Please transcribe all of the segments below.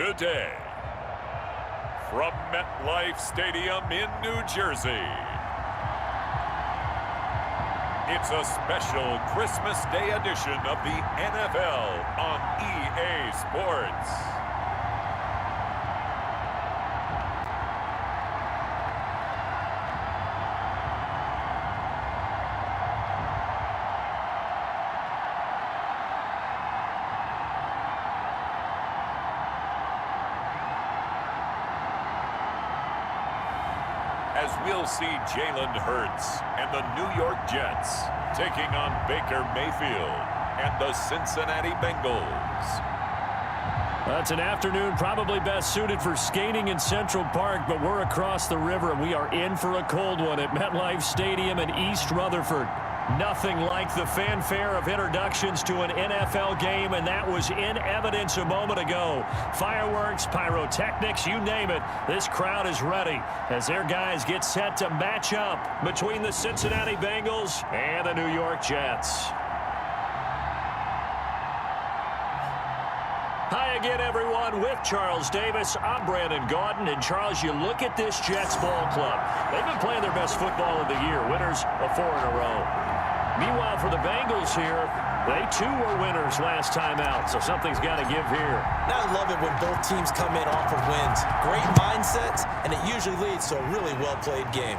today. From MetLife Stadium in New Jersey, it's a special Christmas Day edition of the NFL on EA Sports. As we'll see Jalen Hurts and the New York Jets taking on Baker Mayfield and the Cincinnati Bengals. It's an afternoon probably best suited for skating in Central Park, but we're across the river and we are in for a cold one at MetLife Stadium in East Rutherford. Nothing like the fanfare of introductions to an NFL game, and that was in evidence a moment ago. Fireworks, pyrotechnics, you name it. This crowd is ready as their guys get set to match up between the Cincinnati Bengals and the New York Jets. Hi again, everyone. With Charles Davis, I'm Brandon Gaudin. And, Charles, you look at this Jets ball club. They've been playing their best football of the year, winners of 4 in a row. Meanwhile, for the Bengals here, they too were winners last time out, so something's got to give here. Now I love it when both teams come in off of wins. Great mindsets, and it usually leads to a really well-played game.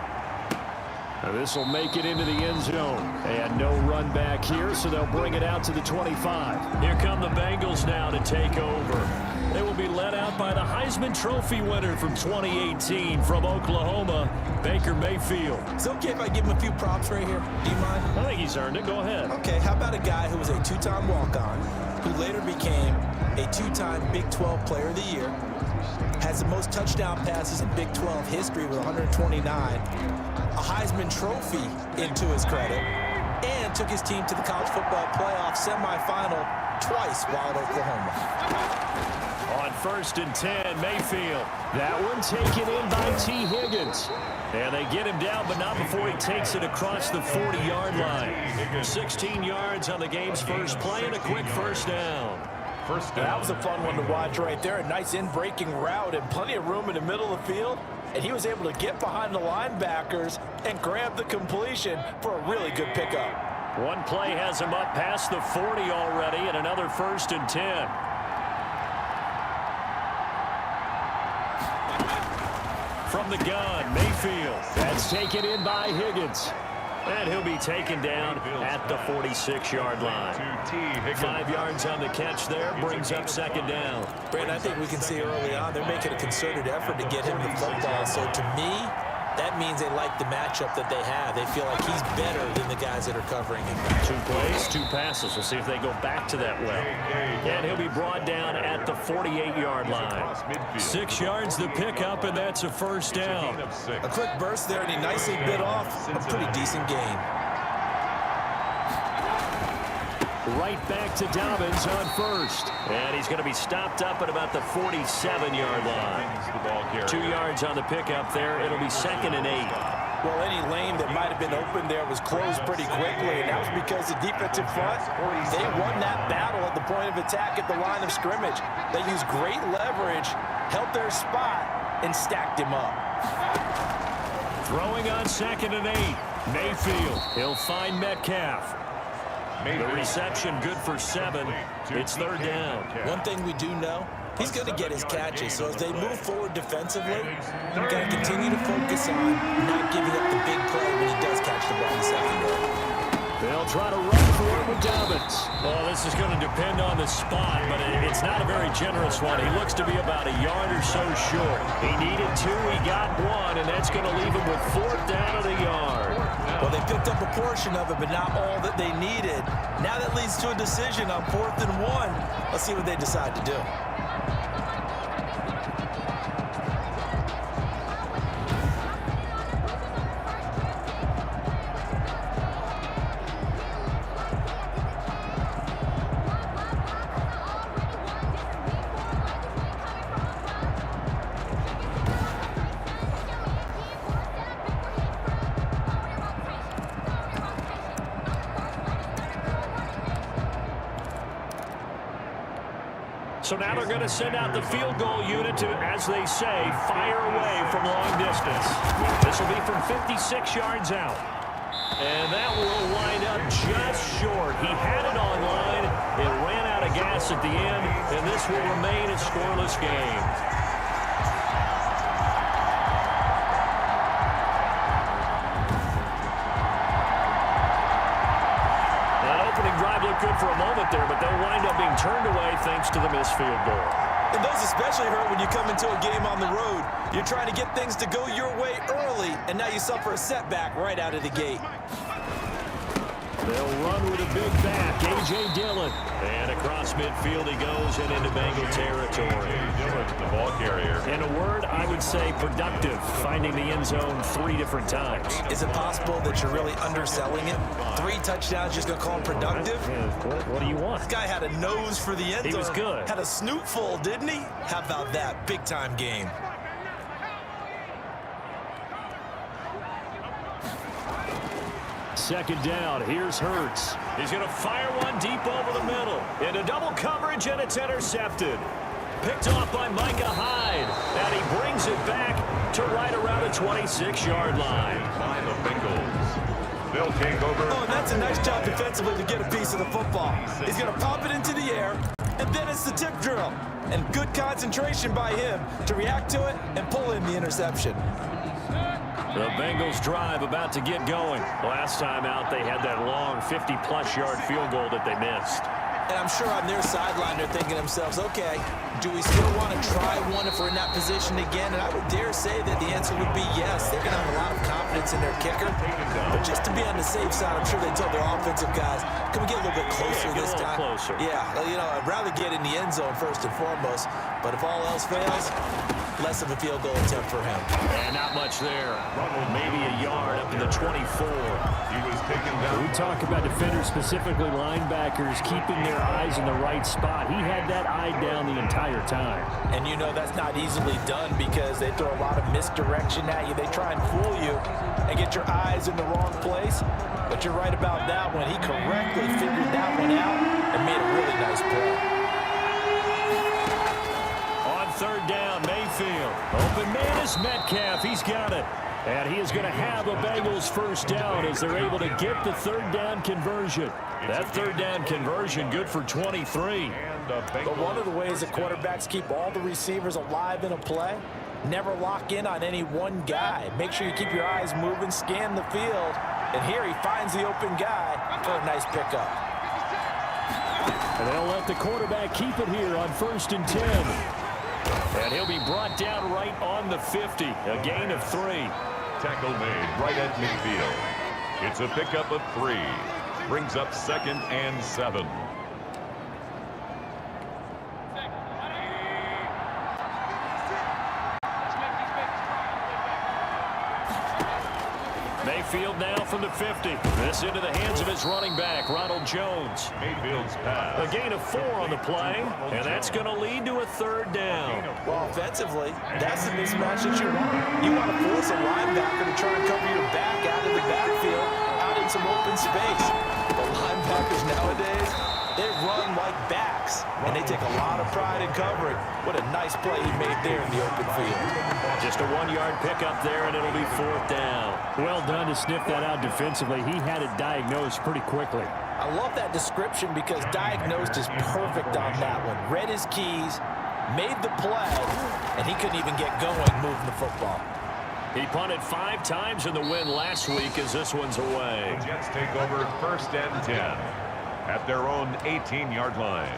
Now this will make it into the end zone. And no run back here, so they'll bring it out to the 25. Here come the Bengals now to take over. They will be led out by the Heisman Trophy winner from 2018 from Oklahoma, Baker Mayfield. Is it okay if I give him a few props right here? Do you mind? I think he's earned it. Go ahead. Okay, how about a guy who was a 2-time walk-on, who later became a 2-time Big 12 Player of the Year, has the most touchdown passes in Big 12 history with 129, a Heisman Trophy into his credit, and took his team to the college football playoff semifinal twice while at Oklahoma. On 1st and 10, Mayfield. That one taken in by T. Higgins. And they get him down, but not before he takes it across the 40-yard line. 16 yards on the game's first play and a quick first down. That was a fun one to watch right there. A nice in-breaking route and plenty of room in the middle of the field. And he was able to get behind the linebackers and grab the completion for a really good pickup. One play has him up past the 40 already, and another 1st and 10. From the gun, Mayfield. That's taken in by Higgins. And he'll be taken down at the 46-yard line. 5 yards on the catch there, brings up 2nd down. Brandon, I think we can see early on they're making a concerted effort to get him the football. So to me, that means they like the matchup that they have. They feel like he's better than the guys that are covering him. 2 plays, 2 passes. We'll see if they go back to that well. And he'll be brought down at the 48-yard line. 6 yards the pickup, and that's a 1st down. A quick burst there, and he nicely bit off a pretty decent gain. Right back to Dobbins on 1st. And he's going to be stopped up at about the 47-yard line. 2 yards on the pickup there. It'll be 2nd and 8. Well, any lane that might have been open there was closed pretty quickly, and that was because the defensive front, they won that battle at the point of attack at the line of scrimmage. They used great leverage, held their spot, and stacked him up. Throwing on 2nd and 8. Mayfield. He'll find Metcalf. The reception good for 7. It's 3rd down. One thing we do know, he's going to get his catches. So as they move forward defensively, you've got to continue to focus on not giving up the big play when he does catch the ball in the secondary. They'll try to run for it with Dobbins. Well, this is going to depend on the spot, but it's not a very generous one. He looks to be about a yard or so short. He needed 2, he got 1, and that's going to leave him with 4th down at a yard. Well, they picked up a portion of it, but not all that they needed. Now that leads to a decision on 4th and 1. Let's see what they decide to do. So now they're going to send out the field goal unit to, as they say, fire away from long distance. This will be from 56 yards out. And that will wind up just short. He had it on line. It ran out of gas at the end, and this will remain a scoreless game. That opening drive looked good for a moment there, but they'll wind up being turned away thanks to the missed field goal. And those especially hurt when you come into a game on the road. You're trying to get things to go your way early, and now you suffer a setback right out of the gate. They'll run with a big back, A.J. Dillon. And across midfield he goes and into Bengal territory. Dillon's the ball carrier. In a word, I would say productive, finding the end zone 3 different times. Is it possible that you're really underselling it? 3 touchdowns, just going to call him productive? What do you want? This guy had a nose for the end zone. He was good. Had a snoot full, didn't he? How about that? Big-time game. Second down, here's Hurts. He's going to fire one deep over the middle. Into double coverage, and it's intercepted. Picked off by Micah Hyde. And he brings it back to right around the 26-yard line. By the Bengals. They'll take over. Oh, and that's a nice job defensively to get a piece of the football. He's going to pop it into the air, and then it's the tip drill. And good concentration by him to react to it and pull in the interception. The Bengals drive about to get going. Last time out, they had that long 50-plus yard field goal that they missed. And I'm sure on their sideline they're thinking to themselves, okay, do we still want to try one if we're in that position again? And I would dare say that the answer would be yes. They're going to have a lot of confidence in their kicker. But just to be on the safe side, I'm sure they told their offensive guys, can we get a little bit closer this time? Closer. Yeah, you know, I'd rather get in the end zone first and foremost. But if all else fails, less of a field goal attempt for him. And not much there. Maybe a yard up to the 24. He was taken down. We talk about defenders, specifically linebackers, keeping their eyes in the right spot. He had that eye down the entire time. And you know that's not easily done because they throw a lot of misdirection at you. They try and fool you and get your eyes in the wrong place. But you're right about that one. He correctly figured that one out and made a really nice play. On third down, Mayfield. Open man is Metcalf. He's got it. And he is going to have a Bengals first down as they're able to get the third down conversion. That third down conversion good for 23. But one of the ways that quarterbacks keep all the receivers alive in a play, never lock in on any one guy. Make sure you keep your eyes moving, scan the field. And here he finds the open guy for a nice pickup. And they'll let the quarterback keep it here on 1st and 10. And he'll be brought down right on the 50. A gain of 3. Tackle made right at midfield. It's a pickup of 3. Brings up 2nd and 7. Mayfield now from the 50. This into the hands of his running back, Ronald Jones. Mayfield's pass. A gain of 4 on the play, and that's going to lead to a third down. Well, offensively, that's the mismatch that you want. You want to force a linebacker to try and cover your back out of the backfield, out in some open space. The linebackers nowadays, they run like backs, and they take a lot of pride in covering. What a nice play he made there in the open field. Just a 1-yard pickup there, and it'll be 4th down. Well done to sniff that out defensively. He had it diagnosed pretty quickly. I love that description because diagnosed is perfect on that one. Read his keys, made the play, and he couldn't even get going moving the football. He punted 5 times in the win last week as this one's away. The Jets take over 1st and 10 at their own 18-yard line.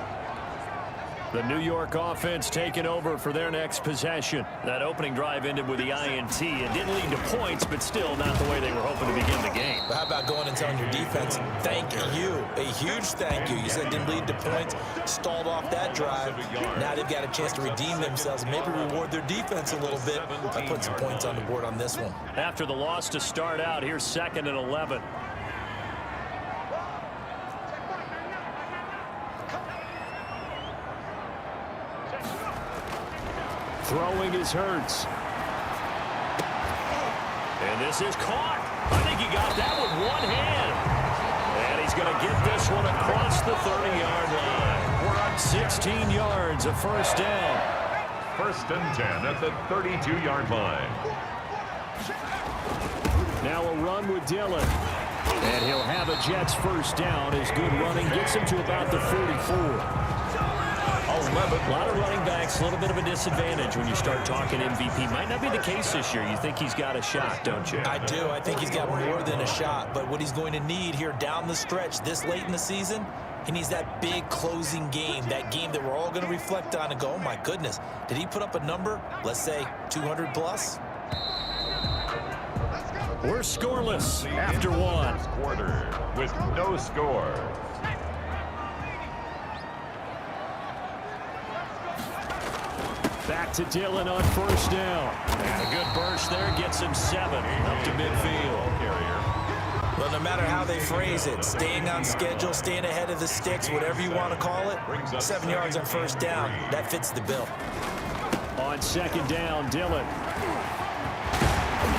The New York offense taking over for their next possession. That opening drive ended with the INT. It didn't lead to points, but still not the way they were hoping to begin the game. But how about going and telling your defense, thank you, a huge thank you. You said it didn't lead to points, stalled off that drive. Now they've got a chance to redeem themselves and maybe reward their defense a little bit by putting some points on the board on this one. After the loss to start out, here's 2nd and 11. Throwing is Hurts. And this is caught. I think he got that with one hand. And he's going to get this one across the 30-yard line. We're 16 yards, a first down. 1st and 10 at the 32-yard line. Now a run with Dillon. And he'll have a Jets first down as good running gets him to about the 44. 11. A lot of running backs, a little bit of a disadvantage when you start talking MVP. Might not be the case this year. You think he's got a shot, don't you? I do. I think he's got more than a shot. But what he's going to need here down the stretch this late in the season, he needs that big closing game, that game that we're all going to reflect on and go, oh, my goodness, did he put up a number, let's say 200 plus? We're scoreless after one. Quarter with no score. Back to Dillon on first down. And a good burst there gets him 7 up to midfield. Well, no matter how they phrase it, staying on schedule, staying ahead of the sticks, whatever you want to call it, 7 yards on first down, that fits the bill. On second down, Dillon.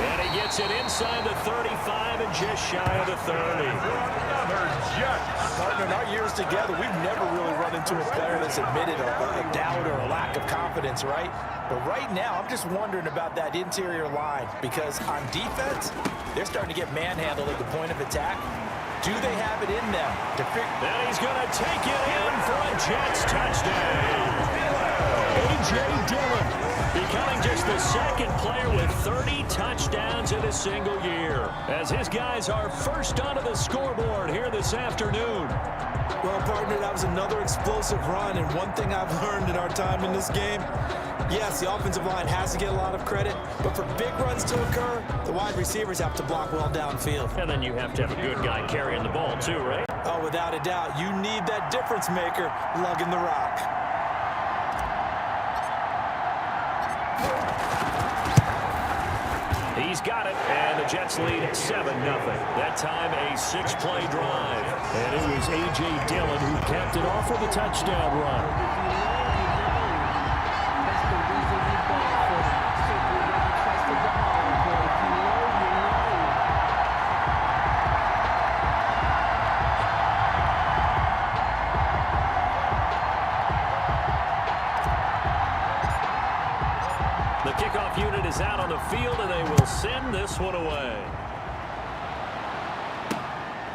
And he gets it inside the 35 and just shy of the 30. Another Jets. Partner, in our years together, we've never really run into a player that's admitted a doubt or a lack of confidence, right? But right now, I'm just wondering about that interior line because on defense, they're starting to get manhandled at the point of attack. Do they have it in them? Then he's going to take it in for a Jets touchdown. A.J. Dillon becoming just the second player with 30 touchdowns in a single year as his guys are first onto the scoreboard here this afternoon. Well, partner, that was another explosive run, and one thing I've learned in our time in this game, yes, the offensive line has to get a lot of credit, but for big runs to occur, the wide receivers have to block well downfield. And then you have to have a good guy carrying the ball too, right? Oh, without a doubt, you need that difference maker lugging the rock. He's got it, and the Jets lead 7-0. That time a 6-play drive. And it was A.J. Dillon who capped it off with a touchdown run. The kickoff unit is out on the field, and they will send this one away.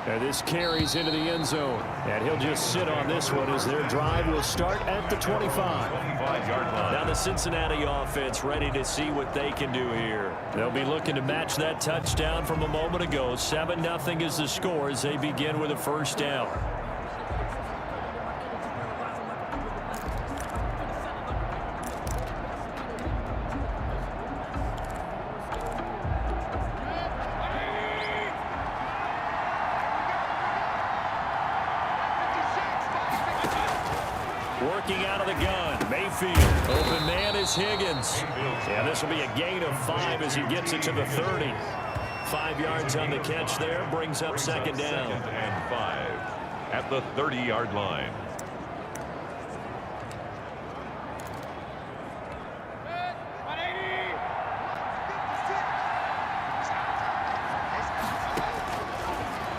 And this carries into the end zone. And he'll just sit on this one as their drive will start at the 25. Now the Cincinnati offense ready to see what they can do here. They'll be looking to match that touchdown from a moment ago. 7-0 is the score as they begin with a first down. Working out of the gun, Mayfield. Open man is Higgins. Yeah, this will be a gain of 5 as he gets it to the 30. 5 yards on the catch there, brings up second down. 2nd and 5 at the 30-yard line.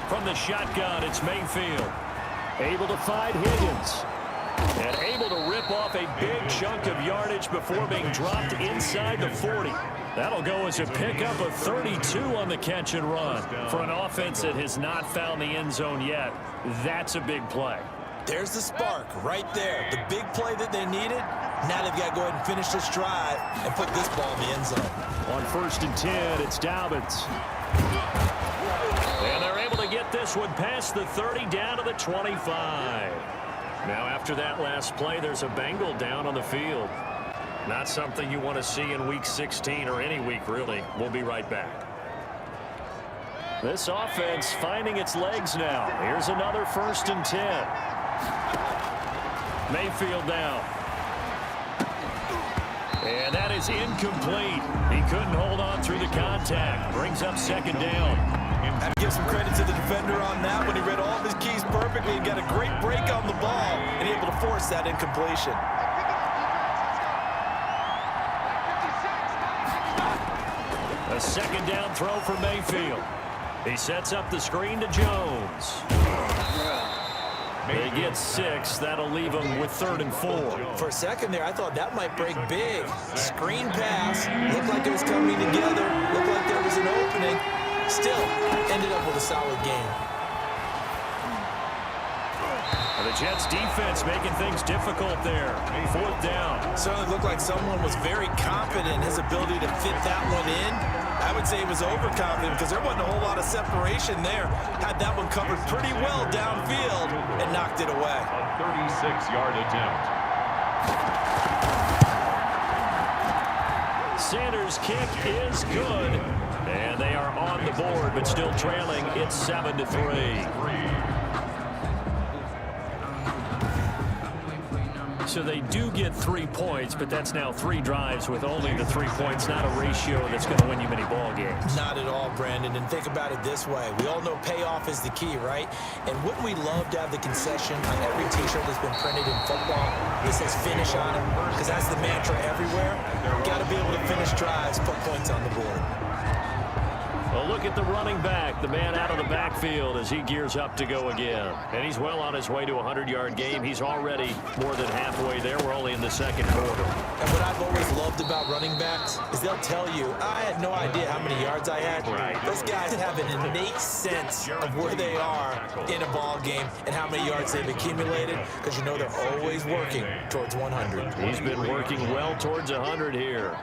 From the shotgun, it's Mayfield. Able to find Higgins. And able to rip off a big chunk of yardage before being dropped inside the 40. That'll go as a pickup of 32 on the catch and run. For an offense that has not found the end zone yet, that's a big play. There's the spark right there. The big play that they needed. Now they've got to go ahead and finish this drive and put this ball in the end zone. On 1st and 10, it's Dobbins. And they're able to get this one past the 30 down to the 25. Now after that last play, there's a Bengal down on the field. Not something you want to see in week 16 or any week, really. We'll be right back. This offense finding its legs now. Here's another 1st and 10. Mayfield down. And that is incomplete. He couldn't hold on through the contact. Brings up second down. I give some credit to the defender on that when he read all of his keys perfectly and got a great break on the ball and able to force that incompletion. A second down throw for Mayfield. He sets up the screen to Jones. They get 6. That'll leave them with 3rd and 4. For a second there, I thought that might break big. Screen pass. Looked like it was coming together. Looked like there was an opening. Still, ended up with a solid game. The Jets defense making things difficult there. 4th down. Certainly looked like someone was very confident in his ability to fit that one in. I would say he was overconfident because there wasn't a whole lot of separation there. Had that one covered pretty well downfield and knocked it away. A 36-yard attempt. Sanders' kick is good. And they are on the board, but still trailing. It's 7-3. So they do get 3 points, but that's now 3 drives with only the 3 points, not a ratio that's going to win you many ball games. Not at all, Brandon. And think about it this way. We all know payoff is the key, right? And wouldn't we love to have the concession on every T-shirt that's been printed in football that says finish on it? Because that's the mantra everywhere. Got to be able to finish drives, put points on the board. Well, look at the running back, the man out of the backfield as he gears up to go again. And he's well on his way to a 100-yard game. He's already more than halfway there. We're only in the 2nd quarter. And what I've always loved about running backs is they'll tell you, I had no idea how many yards I had. Right. Those guys have an innate sense of where they are in a ball game and how many yards they've accumulated because you know they're always working towards 100. He's been working well towards 100 here.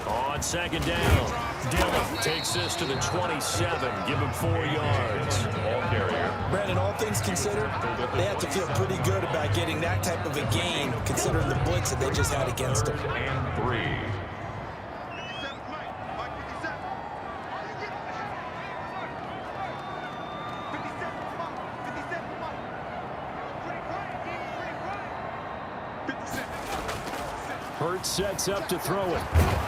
On 2nd down, Dillon takes this to the 27. Give him 4 yards. Ball carrier. Brandon, all things considered, they have to feel pretty good about getting that type of a gain considering the blitz that they just had against them. And 3. Hurts sets up to throw it.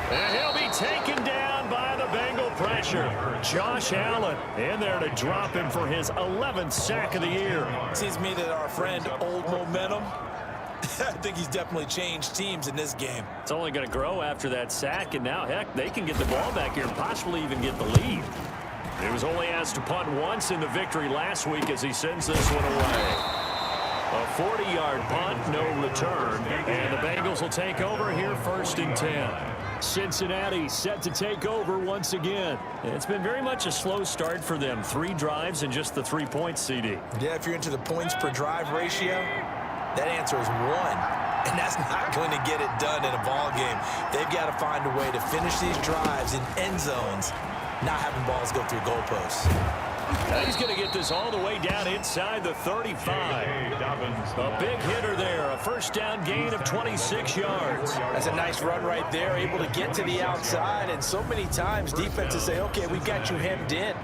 And he'll be taken down by the Bengal pressure. Josh Allen in there to drop him for his 11th sack of the year. Seems to me that our friend Old Momentum, I think he's definitely changed teams in this game. It's only going to grow after that sack, and now, heck, they can get the ball back here and possibly even get the lead. He was only asked to punt once in the victory last week as he sends this one away. A 40-yard punt, no return, and the Bengals will take over here 1st and 10. Cincinnati set to take over once again. It's been very much a slow start for them. 3 drives and just the 3 points, CD. Yeah, if you're into the points per drive ratio, that answer is 1. And that's not going to get it done in a ball game. They've got to find a way to finish these drives in end zones, not having balls go through goalposts. Now he's going to get this all the way down inside the 35. A big hitter there. A 1st down gain of 26 yards. That's a nice run right there, able to get to the outside. And so many times defenses say, okay, we've got you hemmed in.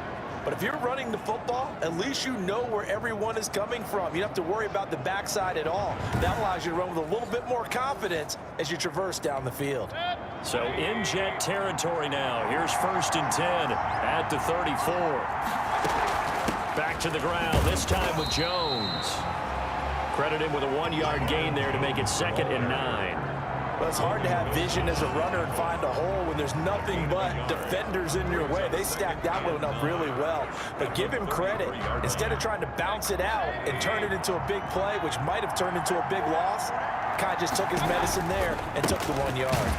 But if you're running the football, at least you know where everyone is coming from. You don't have to worry about the backside at all. That allows you to run with a little bit more confidence as you traverse down the field. So in Jet territory now. Here's 1st and 10 at the 34. Back to the ground, this time with Jones. Credit him with a 1-yard gain there to make it 2nd and 9. Well, it's hard to have vision as a runner and find a hole when there's nothing but defenders in your way. They stacked that one up really well. But give him credit. Instead of trying to bounce it out and turn it into a big play, which might have turned into a big loss, Kai just took his medicine there and took the 1 yard.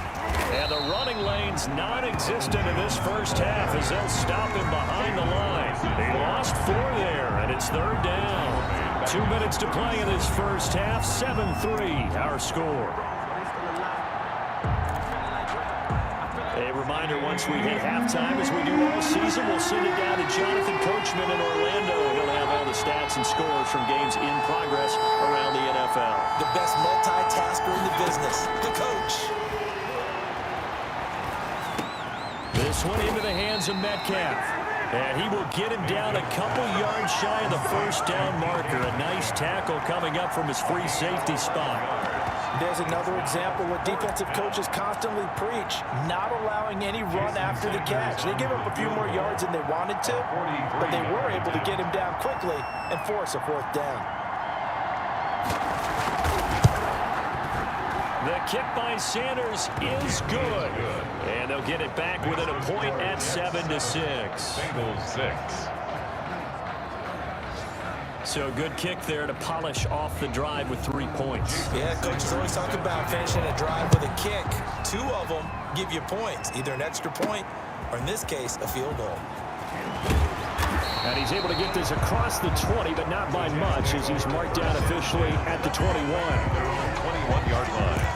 And the running lane's non-existent in this 1st half as they'll stop him behind the line. He lost 4 there, and it's 3rd down. 2 minutes to play in this 1st half. 7-3, our score. A reminder, once we hit halftime, as we do all season, we'll send it down to Jonathan Coachman in Orlando. He'll have all the stats and scores from games in progress around the NFL. The best multitasker in the business, the coach. This one into the hands of Metcalf. And he will get him down a couple yards shy of the 1st down marker. A nice tackle coming up from his free safety spot. There's another example what defensive coaches constantly preach, not allowing any run after the catch. They give up a few more yards than they wanted to, but they were able to get him down quickly and force a 4th down. The kick by Sanders is good. And they'll get it back within a point at 7-6. Bengals 6. So good kick there to polish off the drive with 3 points. Yeah, coaches always talk about finishing a drive with a kick. 2 of them give you points, either an extra point or, in this case, a field goal. And he's able to get this across the 20, but not by much, as he's marked down officially at the 21. 21-yard line.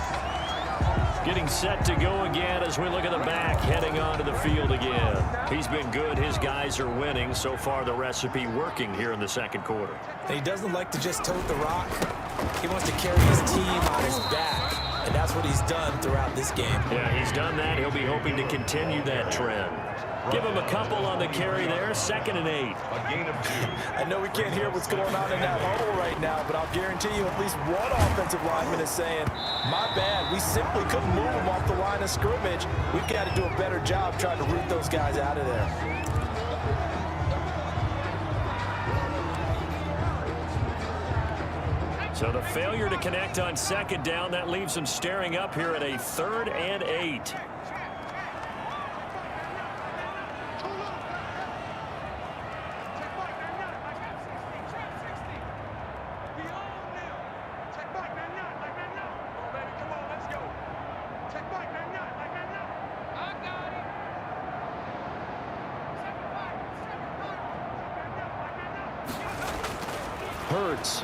Getting set to go again as we look at the back, heading onto the field again. He's been good. His guys are winning. So far, the recipe working here in the second quarter. And he doesn't like to just tote the rock. He wants to carry his team on his back, and that's what he's done throughout this game. Yeah, he's done that. He'll be hoping to continue that trend. Give him a couple on the carry there. 2nd and 8. A gain of 2. I know we can't hear what's going on in that huddle right now, but I'll guarantee you at least one offensive lineman is saying, my bad, we simply couldn't move him off the line of scrimmage. We've got to do a better job trying to root those guys out of there. So the failure to connect on 2nd down, that leaves them staring up here at a 3rd and 8. Hurts.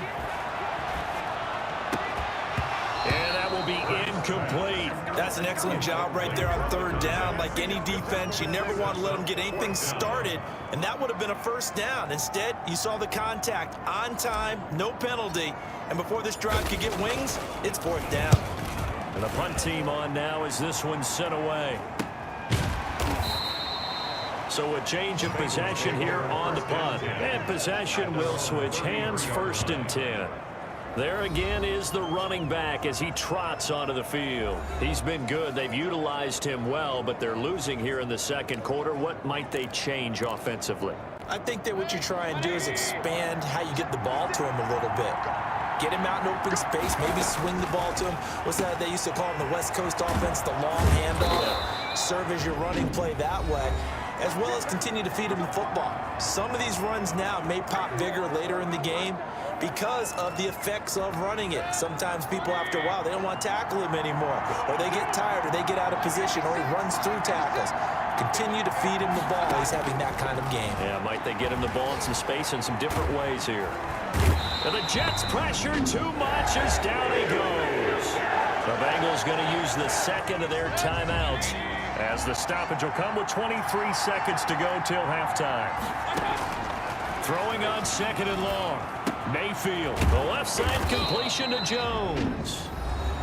And that will be incomplete. That's an excellent job right there on 3rd down. Like any defense, you never want to let them get anything started, and that would have been a 1st down. Instead, you saw the contact on time, no penalty, and before this drive could get wings, it's 4th down. And the punt team on now as this one's sent away. So a change of possession here on the punt. And possession will switch hands. 1st and 10. There again is the running back as he trots onto the field. He's been good. They've utilized him well, but they're losing here in the second quarter. What might they change offensively? I think that what you try and do is expand how you get the ball to him a little bit. Get him out in open space, maybe swing the ball to him. What's that they used to call in the West Coast offense, the long handoff? Serve as your running play that way, as well as continue to feed him the football. Some of these runs now may pop bigger later in the game because of the effects of running it. Sometimes people, after a while, they don't want to tackle him anymore, or they get tired, or they get out of position, or he runs through tackles. Continue to feed him the ball. He's having that kind of game. Yeah, might they get him the ball in some space in some different ways here. And the Jets pressure too much as down he goes. The Bengals going to use the second of their timeouts as the stoppage will come with 23 seconds to go till halftime. Throwing on 2nd and long. Mayfield, the left side completion to Jones.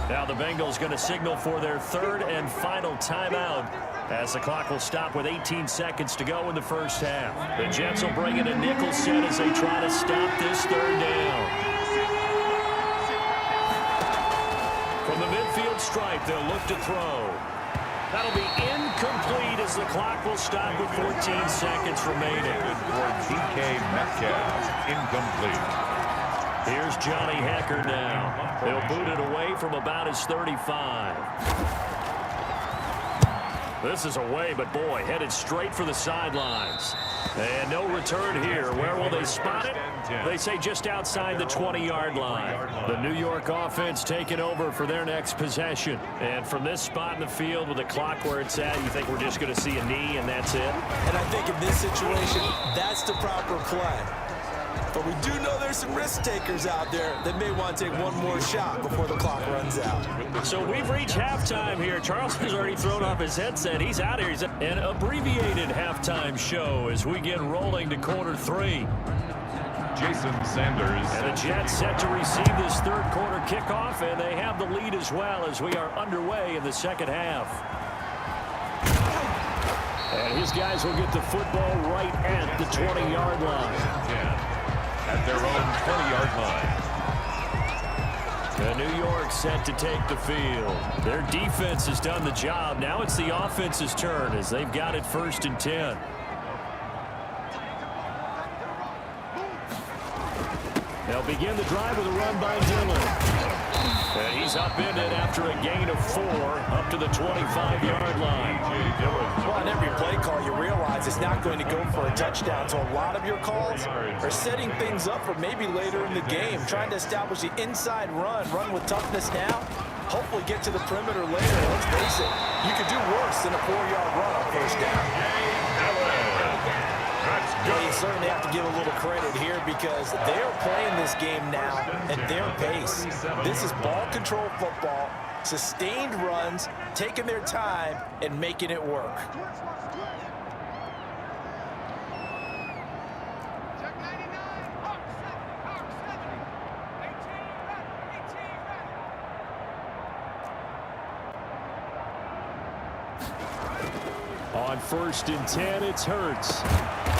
Now the Bengals going to signal for their 3rd and final timeout as the clock will stop with 18 seconds to go in the first half. The Jets will bring in a nickel set as they try to stop this 3rd down. From the midfield stripe, they'll look to throw. That'll be incomplete as the clock will stop with 14 seconds remaining. For DK Metcalf, incomplete. Here's Johnny Hecker now. They'll boot it away from about his 35. This is away, but boy, headed straight for the sidelines. And no return here. Where will they spot it? They say just outside the 20-yard line. The New York offense taking over for their next possession. And from this spot in the field with the clock where it's at, you think we're just going to see a knee and that's it? And I think in this situation, that's the proper play. But we do know there's some risk takers out there that may want to take one more shot before the clock runs out. So we've reached halftime here. Charles has already thrown off his headset. He's out here. He's an abbreviated halftime show as we get rolling to quarter 3. Jason Sanders. And the Jets set to receive this 3rd quarter kickoff, and they have the lead as well as we are underway in the second half. And his guys will get the football right at the 20-yard line. At their own 20-yard line. And New York set to take the field. Their defense has done the job. Now it's the offense's turn as they've got it 1st and 10. They'll begin the drive with a run by Dillon. And he's upended after a gain of 4 up to the 25-yard line. Well, on every play call, you realize it's not going to go for a touchdown. So a lot of your calls are setting things up for maybe later in the game, trying to establish the inside run with toughness now, hopefully get to the perimeter later. Let's face it, you could do worse than a 4-yard run on first down. Yeah, you certainly have to give a little credit here because they're playing this game now at their pace. This is ball control football, sustained runs, taking their time, and making it work. On 1st and 10, it's Hurts.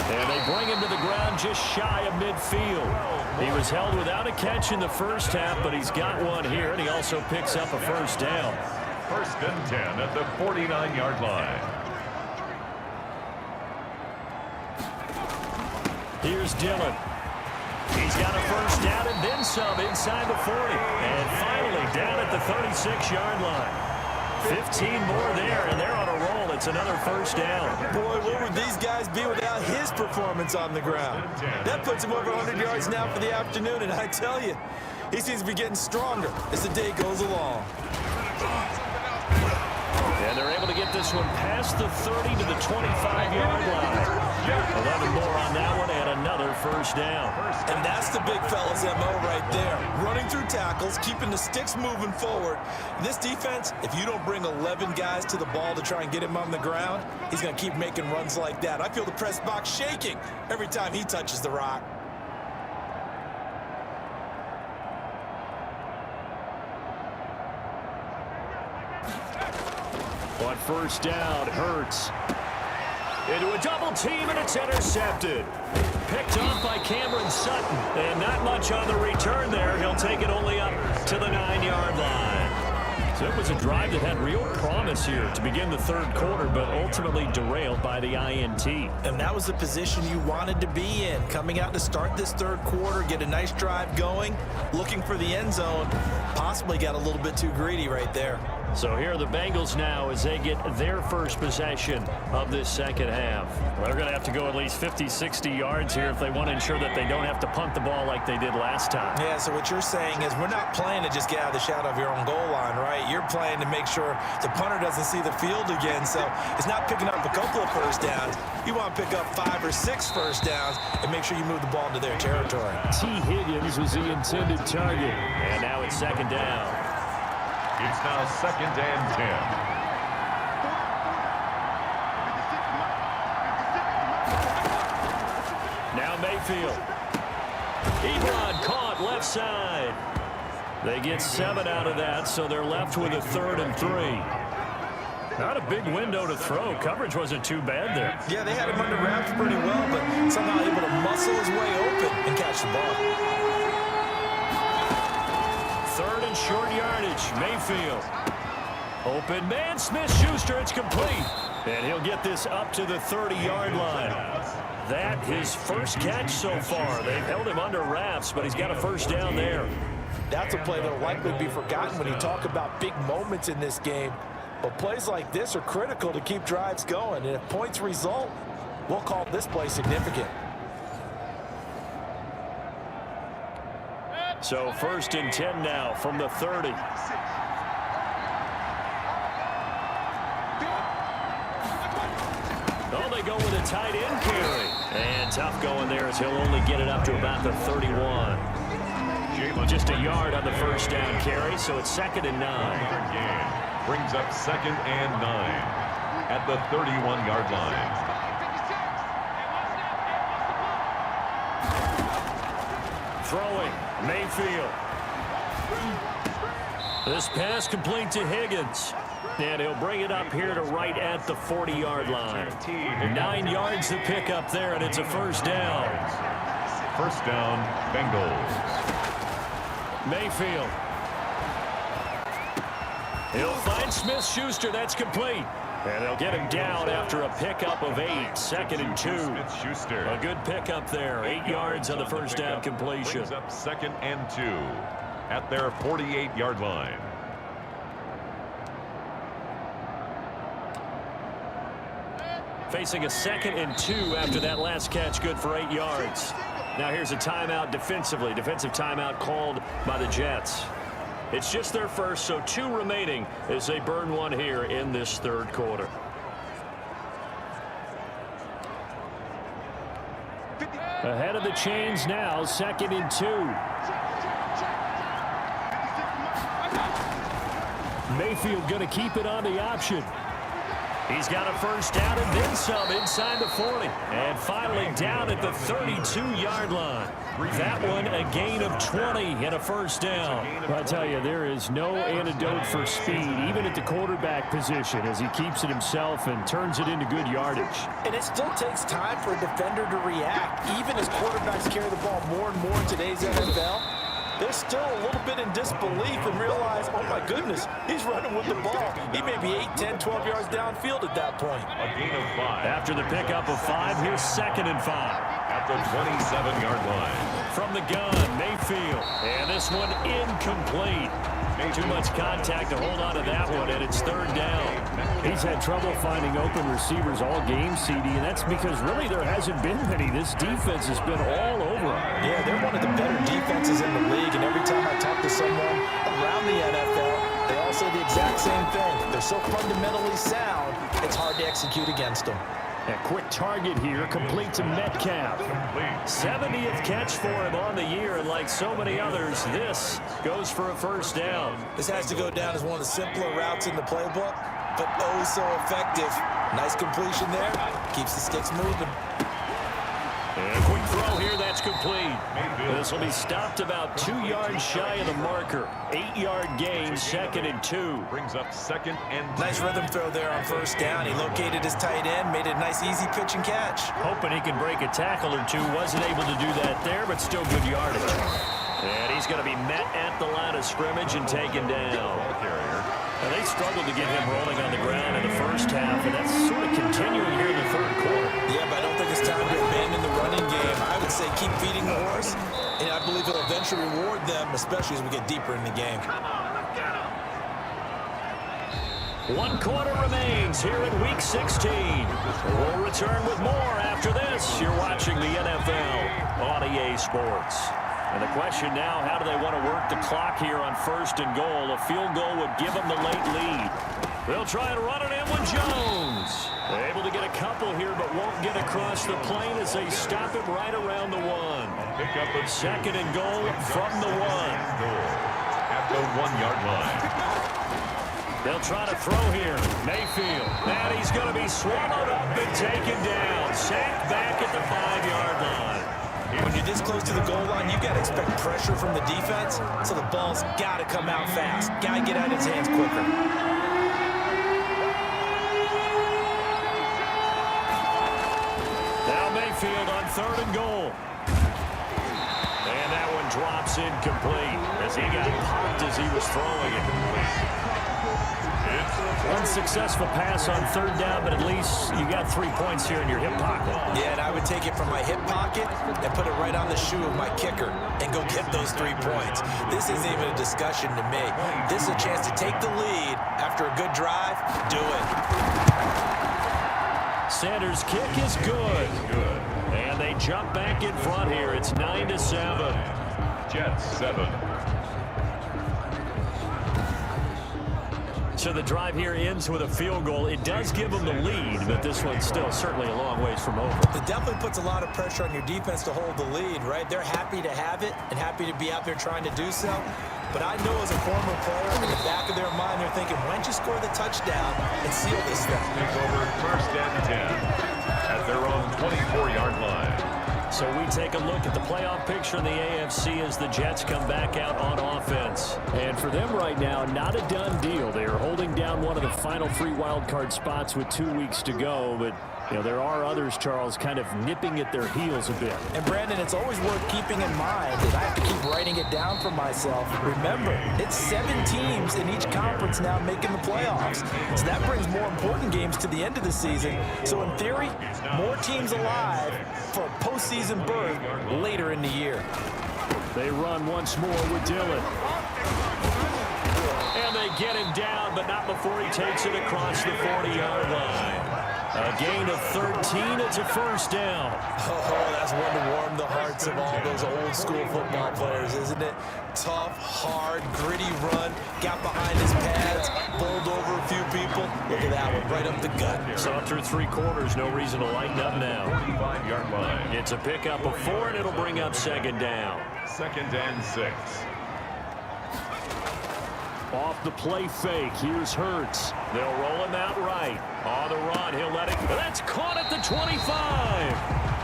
And they bring him to the ground just shy of midfield. He was held without a catch in the first half, but he's got one here, and he also picks up a first down. 1st and 10 at the 49-yard line. Here's Dillon. He's got a first down and then some inside the 40. And finally down at the 36-yard line. 15 more there, and they're on a roll. It's another first down. Boy, where would these guys be without his performance on the ground? That puts him over 100 yards now for the afternoon, and I tell you, he seems to be getting stronger as the day goes along. And they're able to get this one past the 30 to the 25-yard line. 11 more on that one and another first down. And that's the big fella's MO right there. Running through tackles, keeping the sticks moving forward. This defense, if you don't bring 11 guys to the ball to try and get him on the ground, he's going to keep making runs like that. I feel the press box shaking every time he touches the rock. On first down, Hurts. Into a double team, and it's intercepted. Picked off by Cameron Sutton, and not much on the return there. He'll take it only up to the 9-yard line. So it was a drive that had real promise here to begin the third quarter, but ultimately derailed by the INT. And that was the position you wanted to be in, coming out to start this third quarter, get a nice drive going, looking for the end zone, possibly got a little bit too greedy right there. So here are the Bengals now as they get their first possession of this second half. Well, they're going to have to go at least 50, 60 yards here if they want to ensure that they don't have to punt the ball like they did last time. Yeah, so what you're saying is we're not playing to just get out of the shadow of your own goal line, right? You're playing to make sure the punter doesn't see the field again. So it's not picking up a couple of first downs. You want to pick up 5 or 6 first downs and make sure you move the ball into their territory. T. Higgins was the intended target. And now it's second down. It's now 2nd and 10. Now Mayfield. Ebron caught left side. They get 7 out of that, so they're left with a 3rd and 3. Not a big window to throw. Coverage wasn't too bad there. Yeah, they had him under wraps pretty well, but somehow able to muscle his way open and catch the ball. 3rd and short yardage. Mayfield. Open man. Smith-Schuster. It's complete. And he'll get this up to the 30-yard line. That his first catch so far. They've held him under wraps, but he's got a first down there. That's a play that will likely be forgotten when you talk about big moments in this game. But plays like this are critical to keep drives going. And if points result, we'll call this play significant. So 1st and 10 now from the 30. Oh, they go with a tight end carry. And tough going there as he'll only get it up to about the 31. Just a yard on the first down carry, so it's 2nd and 9. Brings up 2nd and 9 at the 31-yard line. Throwing, Mayfield. This pass complete to Higgins. And he'll bring it up here to right at the 40-yard line. 9 yards to pick up there, and it's a first down. First down, Bengals. Mayfield. He'll find Smith-Schuster. That's complete. And they'll get him down after a pickup of 8. 2nd and 2. Smith-Schuster. A good pickup there. 8 yards on the first down completion. Brings up 2nd and 2. at their 48-yard line. Facing a 2nd and 2 after that last catch, good for 8 yards. Now here's a timeout defensively. Defensive timeout called by the Jets. It's just their first, so 2 remaining as they burn one here in this 3rd quarter. Ahead of the chains now, 2nd and 2. Mayfield going to keep it on the option. He's got a first down and then some inside the 40. And finally down at the 32-yard line. That one a gain of 20 and a first down. I'll tell you, there is no antidote for speed, even at the quarterback position, as he keeps it himself and turns it into good yardage. And it still takes time for a defender to react. Even as quarterbacks carry the ball more and more in today's NFL, they're still a little bit in disbelief and realize, oh my goodness, he's running with the ball. He may be 8, 10, 12 yards downfield at that point. A gain of 5. After the pickup of 5, here's 2nd and 5. At the 27-yard line. From the gun, Mayfield. And this one incomplete. Too much contact to hold on to that one, and it's 3rd down. He's had trouble finding open receivers all game, CD, and that's because really there hasn't been many. This defense has been all over him. Yeah, they're one of the better defenses in the league, and every time I talk to someone around the NFL, they all say the exact same thing. They're so fundamentally sound, it's hard to execute against them. A quick target here, complete to Metcalf. 70th catch for him on the year, and like so many others, this goes for a first down. This has to go down as one of the simpler routes in the playbook, but oh so effective. Nice completion there. Keeps the sticks moving. And a quick throw here, that's complete. This will be stopped about 2 yards shy of the marker. 8-yard gain, 2nd and 2. Brings up 2nd and 2. Nice rhythm throw there on first down. He located his tight end, made it a nice easy pitch and catch. Hoping he can break a tackle or two. Wasn't able to do that there, but still good yardage. And he's going to be met at the line of scrimmage and taken down. Now, they struggled to get him rolling on the ground in the first half, and that's sort of continuing here in the 3rd quarter. Yeah, but I don't think it's time to abandon the running game. I would say keep feeding the horse, and I believe it'll eventually reward them, especially as we get deeper in the game. 1 quarter remains here in Week 16. We'll return with more after this. You're watching the NFL on EA Sports. And the question now, how do they want to work the clock here on 1st and goal? A field goal would give them the late lead. They'll try and run it in with Jones. Able to get a couple here, but won't get across the plane as they stop it right around the 1. Pick up a 2nd and goal from the 1. At the 1-yard line. They'll try to throw here. Mayfield. And he's going to be swallowed up and taken down. Sacked back at the 5-yard line. When you're this close to the goal line, you got to expect pressure from the defense, so the ball's got to come out fast. Got to get out of his hands quicker. Now Mayfield on 3rd and goal. And that one drops incomplete as he got popped as he was throwing it. Unsuccessful pass on 3rd down, but at least you got 3 points here in your hip pocket. Yeah, and I would take it from my hip pocket and put it right on the shoe of my kicker and go get those 3 points. This isn't even a discussion to me. This is a chance to take the lead after a good drive. Do it. Sanders' kick is good. And they jump back in front here. It's 9-7. Jets 7. So the drive here ends with a field goal. It does give them the lead, but this one's still certainly a long ways from over. It definitely puts a lot of pressure on your defense to hold the lead, right? They're happy to have it and happy to be out there trying to do so. But I know as a former player, in the back of their mind, they're thinking, why don't you score the touchdown and seal this thing? It's over 1st and 10 at their own 24-yard line. So we take a look at the playoff picture in the AFC as the Jets come back out on offense. And for them right now, not a done deal. They are holding down one of the final 3 wildcard spots with 2 weeks to go. But, you know, there are others, Charles, kind of nipping at their heels a bit. And, Brandon, it's always worth keeping in mind, and I have to keep writing it down for myself. Remember, it's 7 teams in each conference now making the playoffs. So that brings more important games to the end of the season. So, in theory, more teams alive for a postseason berth later in the year. They run once more with Dillon. And they get him down, but not before he takes it across the 40-yard line. A gain of 13. It's a first down. Oh, that's one to warm the hearts of all those old school football players, isn't it? Tough, hard, gritty run. Got behind his pads, bowled over a few people. Look at that one, right up the gut. So through 3 quarters, no reason to lighten up now. 45-yard line. It's a pickup of 4, and it'll bring up second down. 2nd and 6. Off the play fake, here's Hurts. They'll roll him out right. On the run, he'll let it. That's caught at the 25.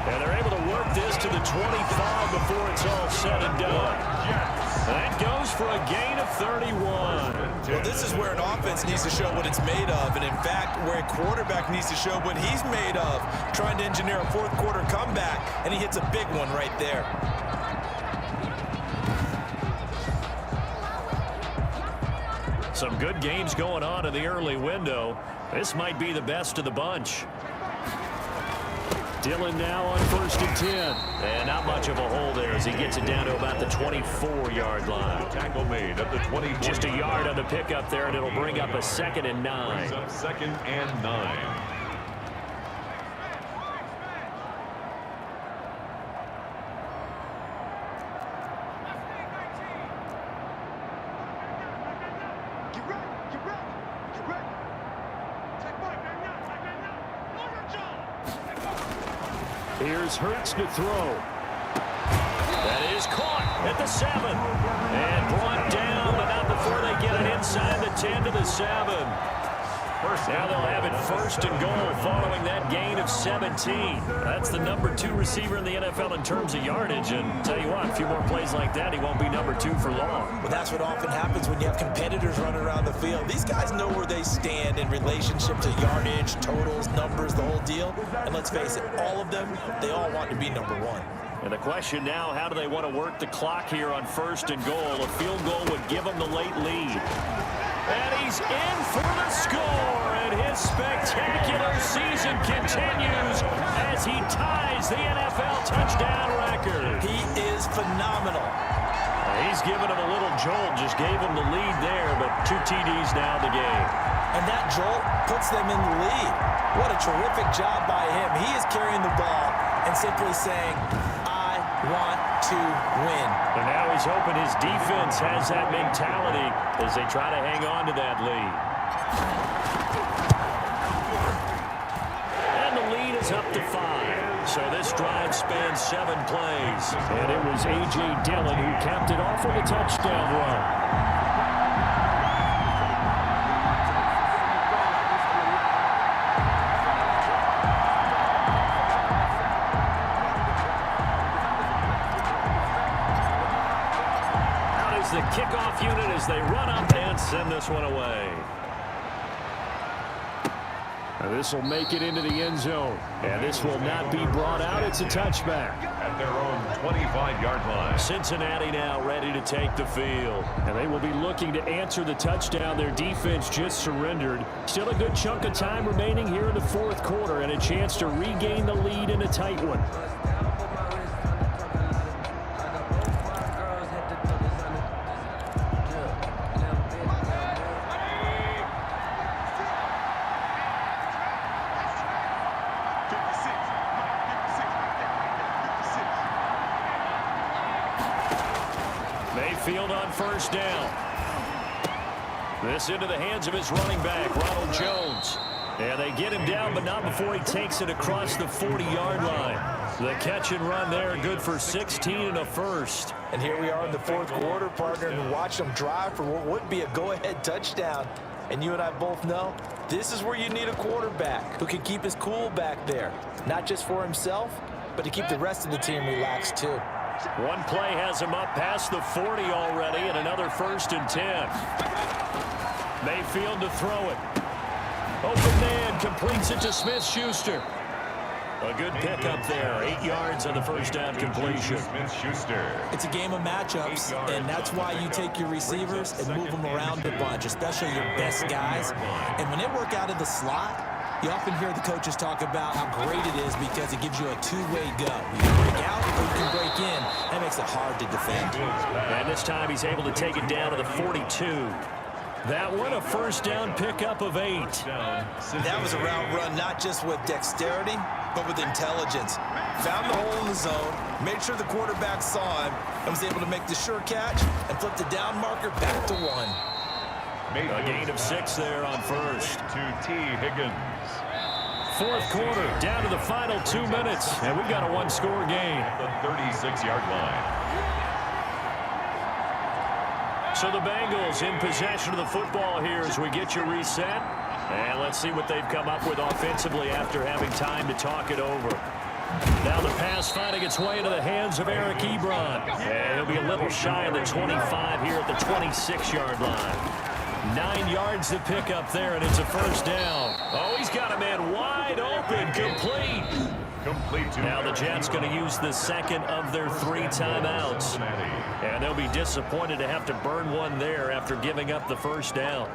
And they're able to work this to the 25 before it's all said and done. That goes for a gain of 31. Well, this is where an offense needs to show what it's made of, and in fact, where a quarterback needs to show what he's made of. Trying to engineer a 4th quarter comeback, and he hits a big one right there. Some good games going on in the early window. This might be the best of the bunch. Dillon now on 1st and 10. And not much of a hole there as he gets it down to about the 24-yard line. Tackle made at the 24. Just a yard on the pickup there, and it'll bring up a 2nd and 9. Brings up 2nd and 9. Here's Hurts to throw. That is caught at the 7. And brought down, but not before they get it inside the 10 to the 7. Now they'll have it 1st and goal following that gain of 17. That's the number 2 receiver in the NFL in terms of yardage. And tell you what, a few more plays like that, he won't be number 2 for long. Well, that's what often happens when you have competitors running around the field. These guys know where they stand in relationship to yardage, totals, numbers, the whole deal. And let's face it, all of them, they all want to be number 1. And the question now, how do they want to work the clock here on 1st and goal? A field goal would give them the late lead. And he's in for the score, and his spectacular season continues as he ties the NFL touchdown record. He is phenomenal. He's given him a little jolt, just gave him the lead there, but 2 TDs now in the game. And that jolt puts them in the lead. What a terrific job by him. He is carrying the ball and simply saying, I want to win. And now he's hoping his defense has that mentality as they try to hang on to that lead. And the lead is up to 5. So this drive spans 7 plays. And it was A.J. Dillon who capped it off with a touchdown run. The kickoff unit as they run up and send this one away. This will make it into the end zone. And this will not be brought out. It's a touchback. At their own 25-yard line. Cincinnati now ready to take the field. And they will be looking to answer the touchdown. Their defense just surrendered. Still a good chunk of time remaining here in the 4th quarter and a chance to regain the lead in a tight one. Mayfield on 1st down. This into the hands of his running back, Ronald Jones. And they get him down, but not before he takes it across the 40-yard line. The catch and run there, good for 16 and a first. And here we are in the 4th quarter, partner, and watch them drive for what would be a go-ahead touchdown. And you and I both know this is where you need a quarterback who can keep his cool back there. Not just for himself, but to keep the rest of the team relaxed too. One play has him up past the 40 already, and another 1st and 10. Mayfield to throw it. Open man completes it to Smith-Schuster. A good pickup there. 8 yards on the first down completion. Smith-Schuster. It's a game of matchups, and that's why you take your receivers and move them around a bunch, especially your best guys. And when they work out of the slot, You often hear the coaches talk about how great it is because it gives you a two-way go. You can break out or you can break in. That makes it hard to defend. And this time he's able to take it down to the 42. That one a first down pickup of 8. That was a route run not just with dexterity, but with intelligence. Found the hole in the zone, made sure the quarterback saw him, and was able to make the sure catch and flip the down marker back to 1. A gain of 6 there on first. To T. Higgins. Fourth quarter, down to the final 2 minutes, and we've got a one-score game. At the 36-yard line. So the Bengals in possession of the football here as we get you reset. And let's see what they've come up with offensively after having time to talk it over. Now the pass finding its way into the hands of Eric Ebron. And he'll be a little shy of the 25 here at the 26-yard line. 9 yards to pick up there, and it's a first down. Oh, he's got a man wide open, complete. Now the Jets going to use the second of their 3 timeouts. And they'll be disappointed to have to burn one there after giving up the first down.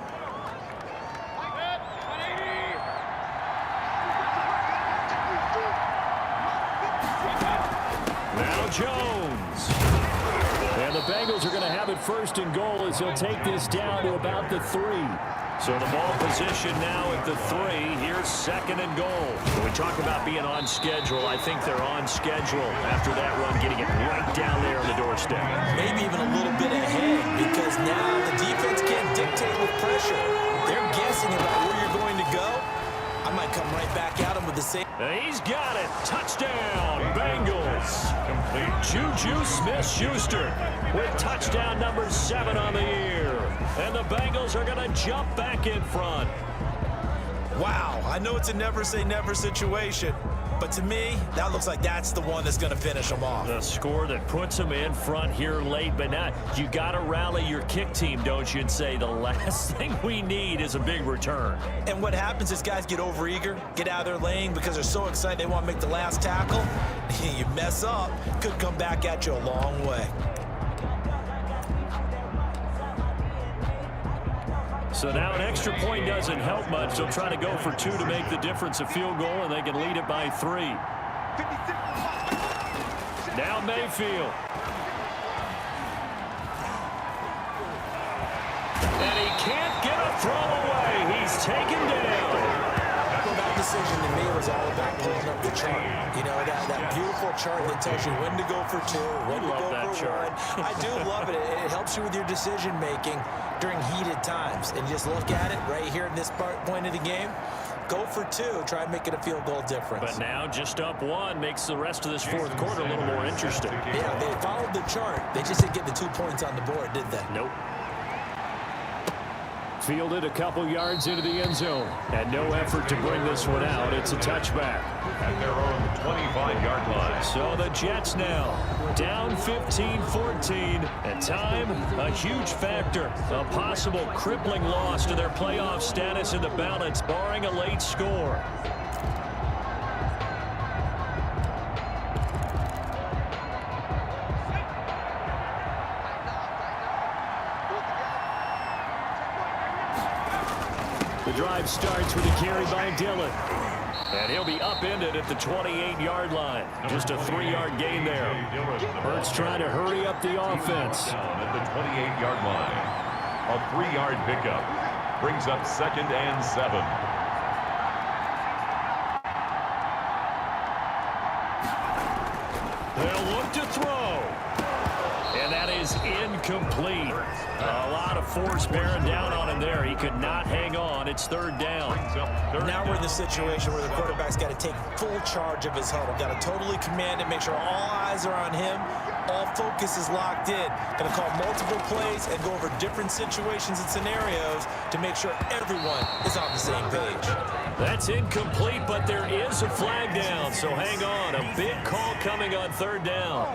Now Jones. And the Bengals are going to have it first and goal as he'll take this down to about the 3. So the ball position now at the 3. Here's second and goal. When we talk about being on schedule, I think they're on schedule after that run, getting it right down there on the doorstep. Maybe even a little bit ahead because now the defense can't dictate with pressure. They're guessing about where you're going to go. I might come right back at him with the same. He's got it. Touchdown, Bengals. Complete. Juju Smith-Schuster with touchdown number 7 on the year. And the Bengals are going to jump back in front. Wow, I know it's a never-say-never situation, but to me, that looks like that's the one that's going to finish them off. The score that puts them in front here late, but now you got to rally your kick team, don't you, and say the last thing we need is a big return. And what happens is guys get overeager, get out of their lane because they're so excited they want to make the last tackle. You mess up, could come back at you a long way. So now an extra point doesn't help much. They'll try to go for 2 to make the difference a field goal, and they can lead it by 3. Now Mayfield. And he can't get a throw away. He's taken down. Well, that decision to me was all about pulling up the chart. You know, that beautiful chart that tells you when to go for 2, when to go for 1. I do love it. It helps you with your decision-making during heated times. And just look at it right here in this point of the game. Go for 2. Try and make it a field goal difference. But now just up 1 makes the rest of this fourth quarter a little more interesting. Yeah, they followed the chart. They just didn't get the 2 points on the board, did they? Nope. Fielded a couple yards into the end zone. And no effort to bring this one out. It's a touchback. At their own 25-yard line. So the Jets now down 15-14. At time, a huge factor. A possible crippling loss to their playoff status in the balance, barring a late score. The drive starts with a carry by Dillon. And he'll be upended at the 28-yard line. Just a 3-yard gain there. Hurts trying to hurry up the offense. Down at the 28-yard line. A 3-yard pickup brings up 2nd and 7. They'll look to throw. And that is incomplete. A lot of force bearing down on him there. He could not hang on. It's 3rd down. Now we're in the situation where the quarterback's got to take full charge of his huddle. Got to totally command it, make sure all eyes are on him. All focus is locked in. Going to call multiple plays and go over different situations and scenarios to make sure everyone is on the same page. That's incomplete, but there is a flag down, so hang on. A big call coming on 3rd down.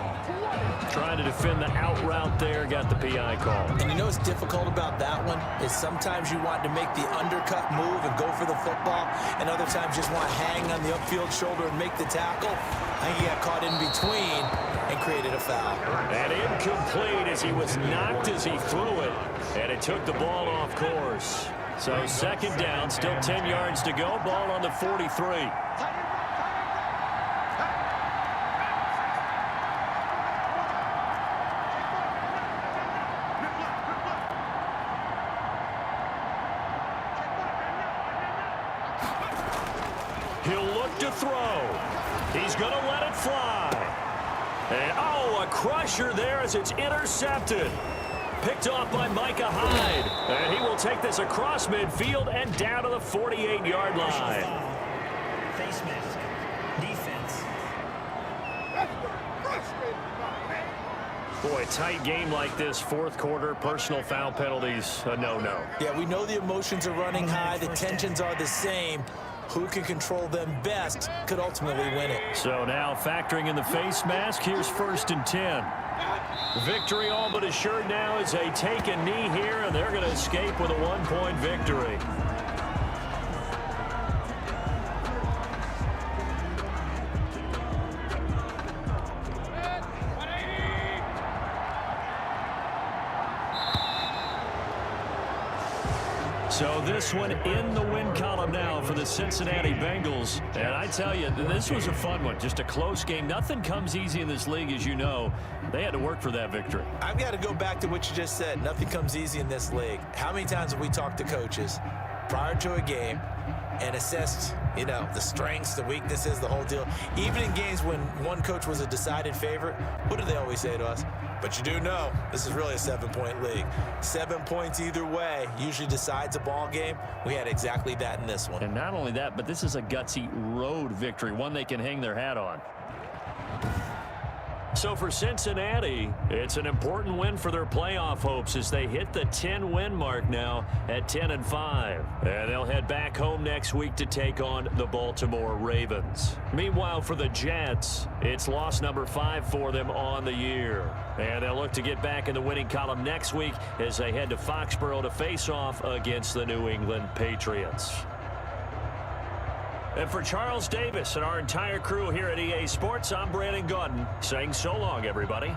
Trying to defend the out route there, got the PI call. And you know what's difficult about that one is sometimes you want to make the undercut move and go for the football, and other times just want to hang on the upfield shoulder and make the tackle. I think he got caught in between and created a foul. And incomplete as he was knocked as he threw it, and it took the ball off course. So second down, still 10 yards to go. Ball on the 43. He'll look to throw. He's going to let it fly. And, oh, a crusher there as it's intercepted. Picked off by Micah Hyde. And he will take this across midfield and down to the 48-yard line. Face mask. Defense. Boy, a tight game like this, fourth quarter, personal foul penalties, a no-no. Yeah, we know the emotions are running high. The tensions are the same. Who can control them best could ultimately win it. So now factoring in the face mask, here's 1st and 10. Victory all but assured now as they take a knee here, and they're going to escape with a 1-point victory. So this one in the win column now for the Cincinnati Bengals. And I tell you, this was a fun one. Just a close game. Nothing comes easy in this league, as you know. They had to work for that victory. I've got to go back to what you just said. Nothing comes easy in this league. How many times have we talked to coaches prior to a game and assessed, you know, the strengths, the weaknesses, the whole deal? Even in games when one coach was a decided favorite, what do they always say to us? But you do know this is really a 7-point league. 7 points either way usually decides a ball game. We had exactly that in this one. And not only that, but this is a gutsy road victory, one they can hang their hat on. So for Cincinnati, it's an important win for their playoff hopes as they hit the 10-win mark now at 10-5. And they'll head back home next week to take on the Baltimore Ravens. Meanwhile, for the Jets, it's loss number 5 for them on the year. And they'll look to get back in the winning column next week as they head to Foxborough to face off against the New England Patriots. And for Charles Davis and our entire crew here at EA Sports, I'm Brandon Gaudin saying so long, everybody.